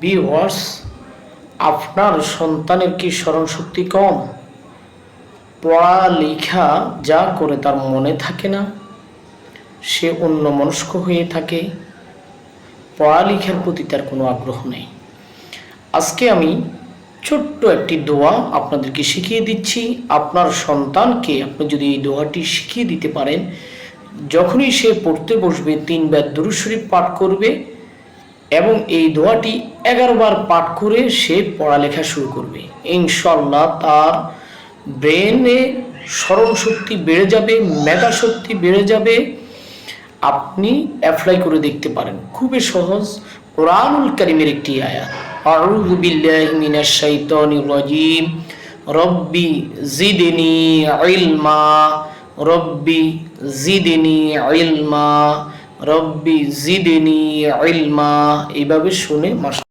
Viewers, আপনার সন্তানের কি স্মরণশক্তি কম? পড়ালেখা যা করে তার মনে থাকে না, সে অন্যমনস্ক হয়ে থাকে, পড়ালেখার প্রতি তার কোনো আগ্রহ নেই। আজকে আমি ছোট্ট একটি দোয়া আপনাদেরকে শিখিয়ে দিচ্ছি। আপনার সন্তানকে আপনি যদি এই দোয়াটি শিখিয়ে দিতে পারেন, যখনই সে পড়তে বসবে 3 বার দুরূদ শরীফ পাঠ করবে এবং এই দোয়াটি 11 বার পাঠ করে সে পড়ালেখা শুরু করবে, ইনশাআল্লাহ তার ব্রেনে স্মরণ শক্তি বেড়ে যাবে, মেধা শক্তি বেড়ে যাবে। আপনি অ্যাপ্লাই করে দেখতে পারেন, খুবই সহজ। কোরআনুল কারীমের একটি আয়াত, আউযু বিল্লাহি মিনাশ শাইতানির রাজীম, রব্বি জিদনি ইলমা, রব্বি জিদনি ইলমা, রব্বি জিদনি ইলমা। এইভাবে শুনে